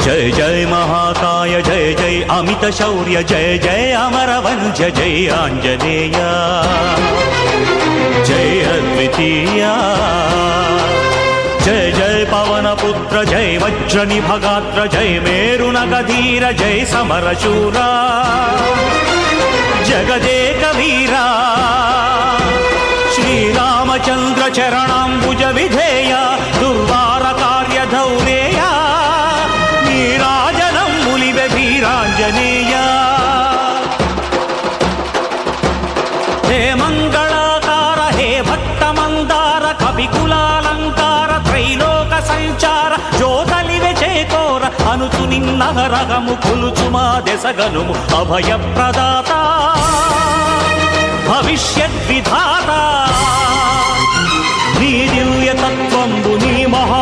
जय जय महाकाय जय जय अमित शौर्य जय जय अमरवंश जय आंजनेय जय अद्वितीय जय जय पवनपुत्र जय वज्रनिभगात्र जय मेरुनगधीर जय समरशूरा जगदेक वीरा श्रीरामचंद्र चरणाम्बुज विधेय दुर्वार कार्य धौरेय नीराजनं मुलिवे वीरांजनेय हे मंगलाकार हे भक्त मंदार कविकुलालंकार त्रैलोक संचार ज्योतलिवे चेकोर अनुचु निन्नहरगमु కొలుచు మా దశగనుము అభయ ప్రదాత భవిష్యద్ విధాత నీ దివ్య తత్వంబు నీ మహా